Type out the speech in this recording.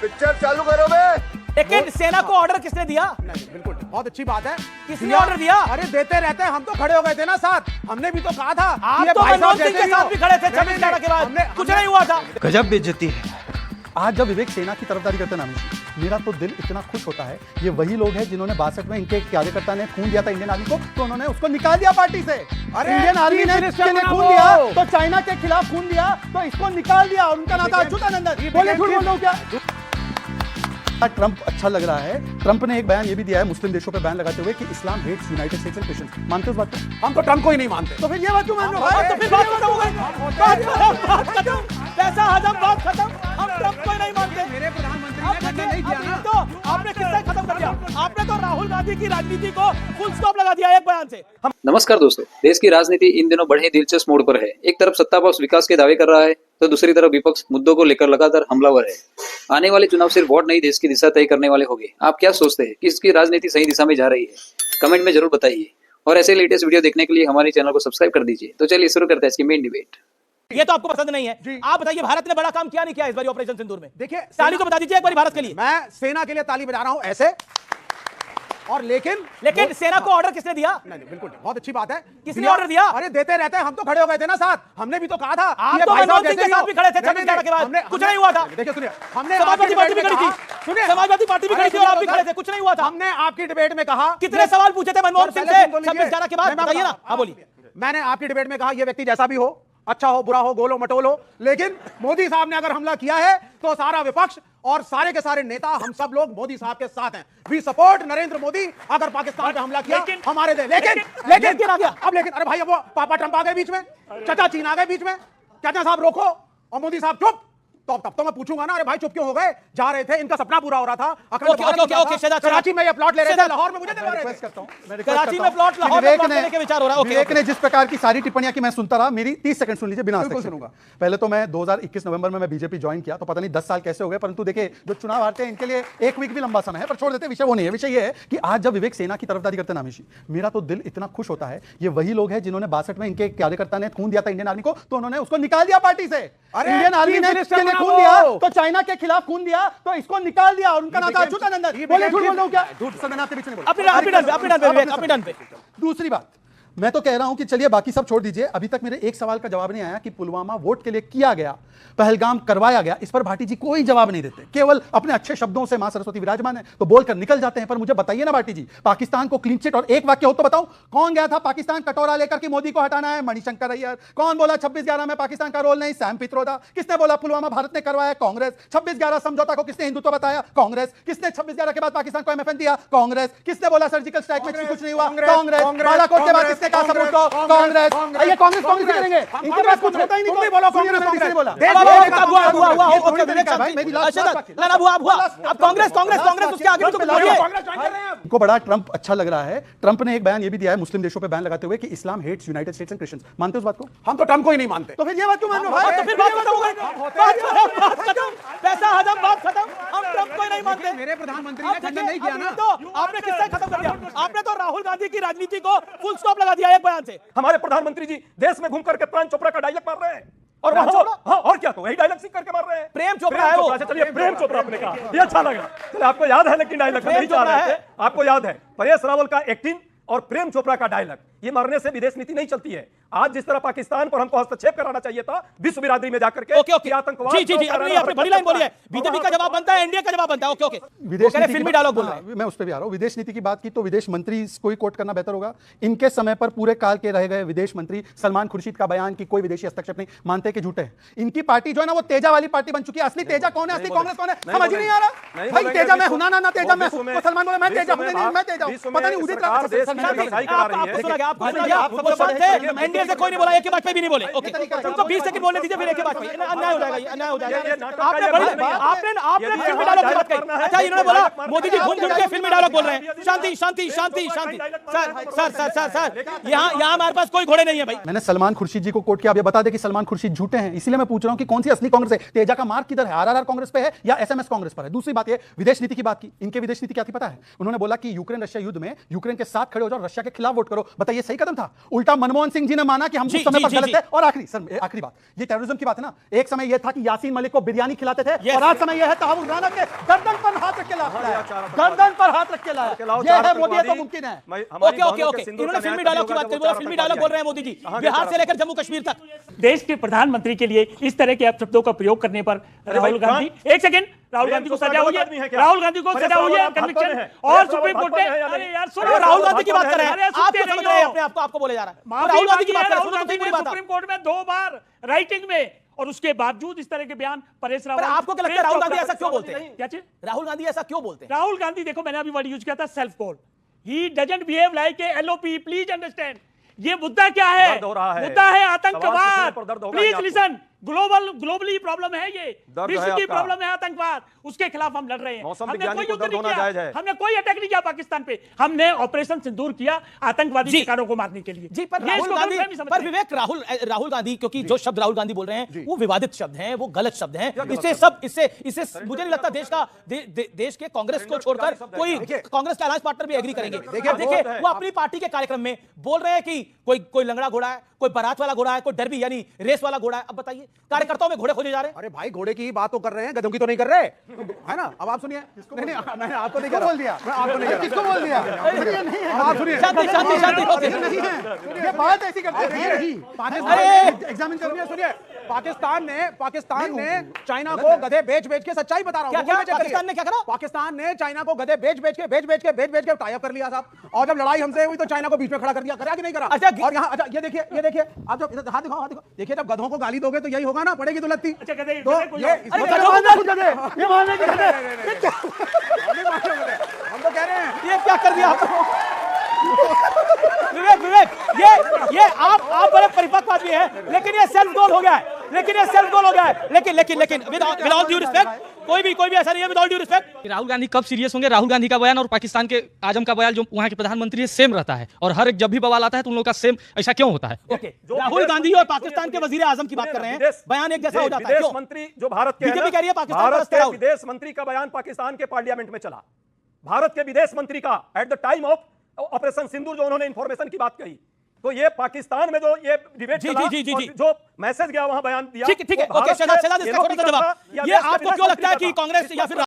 Picture चालू करो बे। लेकिन सेना को ऑर्डर किसने दिया? नहीं बिल्कुल बहुत अच्छी बात है। किसने ऑर्डर दिया? अरे देते रहते हैं, हम तो खड़े हो गए थे ना साथ, हमने भी तो कहा था। आप ये तो भाई साहब मनमोहन सिंह जैसे के साथ हो। भी खड़े थे नहीं, 26 तारीख के बाद, हमने- कुछ नहीं हुआ था। गजब बेइज्जती है। आज जब विवेक सेना की तरफदारी करते हैं ना, मेरा तो दिल इतना खुश होता है। ये वही लोग हैं जिन्होंने 62 में इनके कार्यकर्ता ने खून दिया था इंडियन आर्मी को, तो उन्होंने उसको निकाल दिया पार्टी से। अरे इंडियन आर्मी ने मिनिस्टर इसके लिए खून बनाओ। दिया, तो चाइना के खिलाफ खून दिया, तो इसको निकाल दिया और उनका नाम था अच्युतानंदन। बोले झूठ बोल रहा हूं क्या? ट्रंप अच्छा लग रहा है। ट्रंप ने एक बयान ये भी दिया है मुस्लिम देशों पर बैन लगाते हुए कि Islam hates United States and Christians. मानते हो इस बात को? हम तो ट्रंप को ही नहीं मानते। तो फिर ये बात क्यों मान रहे हो? तो फिर बात खत्म हो गई। बात खत्म, पैसा हजम, बात खत्म। हम ट्रंप को ही नहीं मानते। मेरे प्रधानमंत्री आप ने खंडन नहीं किया ना। तो आपने किससे खत्म कर दिया? आपने तो राहुल गांधी की राजनीति को फुल स्टॉप लगा दिया एक बयान से। नमस्कार दोस्तों, देश की राजनीति इन दिनों बड़े दिलचस्प मोड़ पर है। एक तरफ सत्ता पक्ष विकास के दावे कर रहा है, तो दूसरी तरफ विपक्ष मुद्दों को लेकर लगातार हमलावर है। आने वाले चुनाव सिर्फ वोट नहीं, देश की दिशा तय करने वाले होंगे। आप क्या सोचते हैं, किसकी राजनीति सही दिशा में जा रही है? कमेंट में जरूर बताइए। और ऐसे लेटेस्ट वीडियो देखने के लिए हमारे चैनल को सब्सक्राइब कर दीजिए। तो चलिए शुरू करते हैं इसकी मेन डिबेट। ये तो आपको पसंद नहीं है। जी। आप बताइए, भारत ने बड़ा काम किया नहीं किया इस बार ऑपरेशन सिंदूर में? देखिए ताली तो बता दीजिए एक बार भारत के लिए। मैं सेना के लिए ताली बजा रहा हूं ऐसे, और लेकिन सेना को ऑर्डर किसने दिया? नहीं बिल्कुल बहुत अच्छी बात है। किसने ऑर्डर दिया? अरे देते रहते हैं, हम तो खड़े हो गए थे ना साथ, हमने भी तो कहा था। आप ये तो भाई साहब मनमोहन सिंह जैसे के साथ हो। भी खड़े थे नहीं, 26 तारीख के बाद, हमने- कुछ नहीं हुआ था। देखिए सुनिए, हमने समाजवादी आपकी पार्टी भी डिबेट खड़ी में थी। कहा- सुनिए, समाजवादी पार्टी भी खड़ी थी और आप भी खड़े थे, कुछ नहीं हुआ था। हमने आपकी डिबेट में कहा कितने सवाल पूछे थे मनमोहन सिंह पहले से सुन तो लीजिए। 26 तारीख के बाद? मैं बताइए ना। बता- हाँ बोलिए। मैंने आपकी डिबेट में कहा, ये व्यक्ति जैसा भी हो, अच्छा हो, बुरा हो, गोल हो, मटोल हो, लेकिन मोदी साहब ने अगर हमला किया है तो सारा विपक्ष और सारे के सारे नेता, हम सब लोग मोदी साहब के साथ हैं। We support Narendra Modi. अगर पाकिस्तान पे हमला किया हमारे दे, लेकिन आ गया अब। लेकिन अरे भाई, अब वो पापा ट्रंप आ गए बीच में, चाचा चीन आ गए बीच में, चाचा साहब रोको, और मोदी साहब चुप। तो तब तो मैं पूछूंगा ना, अरे भाई चुप क्यों हो गए? जा रहे थे, इनका सपना पूरा हो रहा था। अखंड ओके, भारत ओके, बन ओके, रहा था। शहजाद, कराची में ये प्लॉट ले रहे थे, शहजाद, लाहौर में मुझे दिलवा रहे थे। कराची में प्लॉट, लाहौर में प्लॉट लेने के विचार हो रहा है। ओके, विवेक ने जिस प्रकार की सारी टिप्पणियां की मैं सुनता रहा, मेरी 30 सेकंड सुन लीजिए बिना बिल्कुल हस्तक्षेप के। सुनूंगा। पहले तो मैं 2021 नवंबर में मैं बीजेपी ज्वाइन किया, तो पता नहीं 10 साल कैसे हो गए, परंतु देखिए जो चुनाव हारते हैं इनके लिए एक वीक भी लंबा समय है, पर छोड़ देते हैं, विषय वो नहीं है। विषय ये है कि आज जब विवेक सेना की तरफदारी करते हैं नामिशी, मेरा तो दिल इतना खुश होता है। ये वही लोग हैं जिन्होंने 62 में इनके कार्यकर्ता ने खून दिया था इंडियन आर्मी को, तो उन्होंने उसको निकाल दिया पार्टी से। अरे इंडियन आर्मी ने मिनिस्टर इसके लिए खून बनाओ। दिया, तो चाइना के खिलाफ खून दिया, तो इसको निकाल दिया और उनका नाम था अच्युतानंदन। बोले झूठ बोल रहा हूं क्या? झूठ सर, मैंने आपके बीच में बोला। अपने डन पे। दूसरी बात, मैं तो कह रहा हूं कि चलिए बाकी सब छोड़ दीजिए, अभी तक मेरे एक सवाल का जवाब नहीं आया कि पुलवामा वोट के लिए किया गया, पहलगाम करवाया गया, इस पर भाटी जी कोई जवाब नहीं देते। केवल अपने अच्छे शब्दों से मां सरस्वती विराजमान है तो बोलकर निकल जाते हैं। पर मुझे बताइए ना भाटी जी, पाकिस्तान को क्लीन चिट और एक वाक्य हो तो बताओ, कौन गया था पाकिस्तान कटोरा लेकर के मोदी को हटाना है? मणिशंकर अय्यर। कौन बोला 26/11 में पाकिस्तान का रोल नहीं? सैम पित्रोदा। किसने बोला पुलवामा भारत ने करवाया? कांग्रेस। 26/11 समझौता को किसने हिंदुत्व बताया? कांग्रेस। किसने 26/11 के बाद पाकिस्तान को एमएफएन दिया? कांग्रेस। किसने बोला सर्जिकल स्ट्राइक में कुछ नहीं हुआ? कांग्रेस। बालाकोट के बाद किसने कहा सपोर्ट को? कांग्रेस। ये कांग्रेस करेंगे, इनके पास कुछ होता ही नहीं। तुम बोलो, कांग्रेस कांग्रेस बोला। को बड़ा ट्रंप अच्छा लग रहा है। ट्रंप ने एक बयान ये भी दिया है मुस्लिम देशों पे बैन लगाते हुए कि Islam hates United States and Christians. मानते हो इस बात को? हम तो ट्रंप को ही नहीं मानते। तो फिर ये बात क्यों मान रहे हो? तो फिर बात खत्म हो गई। बात खत्म, पैसा हजम, बात खत्म। हम ट्रंप को ही नहीं मानते। मेरे प्रधानमंत्री ने खंडन नहीं किया ना। तो आपने किससे खत्म कर दिया? आपने तो राहुल गांधी की राजनीति को फुल स्टॉप लगा दिया एक बयान से। हमारे प्रधानमंत्री जी देश में घूम करके प्राण चोपड़ा का डायलॉग मार रहे हैं, और प्राण वहाँ चोपड़ा? हाँ, और क्या, तो वही डायलॉग सीख करके मार रहे हैं। प्रेम चोपड़ा है वो। से चलिए, प्रेम चोपड़ा आपने कहा, ये अच्छा लगा। चलिए, आपको याद है, लेकिन डायलॉग प्रेम नहीं जा चोपड़ा रहे है। थे। आपको याद है परेश रावल का एक्टिंग और प्रेम चोपड़ा का डायलॉग, ये मारने से विदेश नीति नहीं चलती है। आज जिस तरह पाकिस्तान पर हमको हस्तक्षेप कराना चाहिए था विश्व बिरादरी में जाकर के, ओके, ओके। आतंकवाद जी, अपनी बड़ी लाइन बोली है। बीजेपी का जवाब बनता है, एनडीए का जवाब बनता है। Okay, okay. विदेश नीति फिल्मी डायलॉग बोल रहे हैं। मैं उस पर भी आ रहा हूं। विदेश नीति की बात की तो विदेश मंत्री को ही कोट करना बेहतर होगा। इनके समय पर पूरे काल के रह गए विदेश मंत्री सलमान खुर्शीद का बयान कि कोई विदेशी हस्तक्षेप नहीं, मानते कि झूठे हैं। इनकी पार्टी जो है ना, वो तेजा वाली पार्टी बन चुकी है। असली तेजा कौन है? असली कांग्रेस कौन है? समझ ही नहीं आ रहा भाई। तेजा मैं हूं ना तेजा मैं हूं। तो सलमान बोले मैं तेजा हूं, नहीं मैं तेजा हूं। पता नहीं उदित आपको शांत है, एनडीए से कोई नहीं बोला, एक ही बात पे भी नहीं बोले। ओके, तुमको 20 सेकंड बोलने दीजिए, फिर एक ही बात पे। अन्याय हो जाएगा, ये अन्याय हो जाएगा। आपने फिल्मी डायलॉग की बात कही। अच्छा, इन्होंने बोला मोदी जी घूम घूम के फिल्मी डायलॉग बोल रहे हैं। शांति शांति शांति शांति। सर, यहाँ हमारे पास कोई घोड़े नहीं है भाई। मैंने सलमान खुर्शीद जी को कोट किया। अब ये बता दे कि सलमान खुर्शीद झूठे हैं, इसीलिए मैं पूछ रहा हूं कि कौन सी असली कांग्रेस है? तेजा का मार्क किधर है? आरआरआर कांग्रेस पे है या एसएमएस कांग्रेस पर है? दूसरी बात ये, विदेश नीति की बात की। इनके विदेश नीति क्या थी पता है? उन्होंने बोला कि यूक्रेन रशिया युद्ध में यूक्रेन के साथ खड़े हो जाओ, रशिया के खिलाफ वोट करो। बताइए ये सही कदम था? उल्टा मनमोहन सिंह जी ने माना कि हम जी, उस समय जी, पर जी, गलत जी। थे। और आखिरी सर, आखिरी बात, ये टेररिज्म की बात है ना, एक समय यह था कि यासीन मलिक को बिरयानी खिलाते थे, Yes. और आज समय यह है तहव्वुज राना के गर्दन पर हाथ रख के लाया, गर्दन पर हाथ रख के लाया। यह है मोदी, तो मुमकिन है। ओके ओके ओके, इन्होंने फिल्मी डायलॉग की बात करी, बोला फिल्मी डायलॉग बोल रहे हैं मोदी जी, बिहार से लेकर जम्मू कश्मीर तक। देश के प्रधानमंत्री के लिए इस तरह के अपशब्दों का प्रयोग करने पर राहुल गांधी, एक सेकंड, राहुल गांधी को सजा हुई है, राहुल गांधी को सजा हुई है कन्विक्शन, और सुप्रीम कोर्ट ने, अरे यार सुनो, राहुल गांधी की बात कर रहे हैं, अरे आप सुनते तो समझ नहीं रहे हैं हो। अपने आप को, आपको बोले जा रहा है माफी राहुल गांधी की मांगी बात है कर रहे राहुल हैं, गांधी सुनो ने तो बात सुप्रीम कोर्ट में 2 बार राइटिंग में, और उसके बावजूद इस तरह के बयान परेश रावल। पर आपको क्या लगता है राहुल गांधी ऐसा क्यों बोलते हैं? क्या चीज? राहुल गांधी ऐसा क्यों बोलते हैं? राहुल गांधी, देखो मैंने अभी वर्ड यूज किया था, self call, he doesn't behave like a LOP, please understand. ये मुद्दा क्या है? दर्द हो रहा है। मुद्दा है सवाल आतंकवाद, पूछने पर दर्द होगा प्लीज ही आपको। लिसन, ग्लोबली प्रॉब्लम है ये, दर्द विश्व है की आपका। प्रॉब्लम है आतंकवाद, उसके खिलाफ हम लड़ रहे हैं। मौसम हमने विज्ञानी कोई को युद्ध दर्द नहीं होना किया, जायज है। हमने कोई अटैक नहीं किया पाकिस्तान पे, हमने ऑपरेशन सिंदूर किया आतंकवादी जी। ठिकानों को मारने के लिए। जी, पर ये राहुल इसको गांधी, गलतफहमी समझते पर हैं। विवेक, राहुल गांधी, क्योंकि जो शब्द राहुल गांधी बोल रहे हैं वो विवादित शब्द हैं, वो गलत शब्द हैं, इससे मुझे नहीं लगता देश के कांग्रेस को छोड़कर कोई कांग्रेस के अलायंस पार्टनर भी एग्री करेंगे। देखिए वो अपनी पार्टी के कार्यक्रम में बोल रहे हैं कि कोई लंगड़ा घोड़ा है, कोई बारात वाला घोड़ा है, कोई डर्बी यानी रेस वाला घोड़ा है। अब बताइए, कार्यकर्ताओं में घोड़े खोजे जा रहे हैं। अरे भाई, घोड़े की बात तो कर रहे हैं, गधों की तो नहीं कर रहे, है ना? अब आप सुनिए। नहीं, आपको नहीं बोल दिया, मैं आपको नहीं, किसको बोल दिया? आप सुनिए, शांति शांति शांति होती है। नहीं है, ये बात ऐसी करते हैं। पाकिस्तान एग्जामिन करनी है, सुनिए। पाकिस्तान ने चाइना को गधे बेच के, सच्चाई बता रहा हूं, क्या पाकिस्तान ने क्या करा? पाकिस्तान ने चाइना को गधे बेच के टाई अप कर लिया साहब, और जब लड़ाई हमसे हुई तो चाइना को बीच में खड़ा कर दिया। करा कि नहीं करा? अच्छा, और यहाँ, अच्छा ये देखिए, आप जब हाथ दिखाओ, देखिए, जब गधों को गाली दोगे तो यही होगा ना, पड़ेगी तो लगती। अच्छा, गधे- तो गधे को ये जाओ। इसमें हम तो कह रहे हैं, ये क्या कर दिया आपने? विवेक, ये आप बड़े परिपक्व आदमी हैं, लेकिन ये सेल्फ गोल हो गया है, लेकिन विद ऑल ड्यू रिस्पेक्ट, कोई भी ऐसा नहीं है, with all due respect. Rahul Gandhi कब सीरियस होंगे? राहुल गांधी का बयान और पाकिस्तान के आजम का बयान, जो वहां के प्रधानमंत्री है, सेम रहता है, और हर एक जब भी बवाल आता है तो उन लोगों का सेम, ऐसा क्यों होता है? ओके, राहुल गांधी और पाकिस्तान के वजीर आजम की बात कर रहे हैं, बयान एक जैसा हो जाता है, विदेश क्यों? मंत्री जो भारत के हैं बीजेपी ना, कह रही है पाकिस्तान भारत परस्त के राहुल। विदेश मंत्री का बयान पाकिस्तान के पार्लियामेंट में चला। भारत के विदेश मंत्री का at the time of operation Sindoor जो उन्होंने इंफॉर्मेशन की बात कही, तो ये पाकिस्तान में जो ये डिबेट जी, चला जी, जी, और जी। जो मैसेज गया वहां बयान दिया, ठीक है, वो ओके, भारत शहजाद के इसका ये छोटा सा लोग जवाब, या ये देश के आपको विदेश क्यों लगता है मंत्री कि का था? कांग्रेस या फिर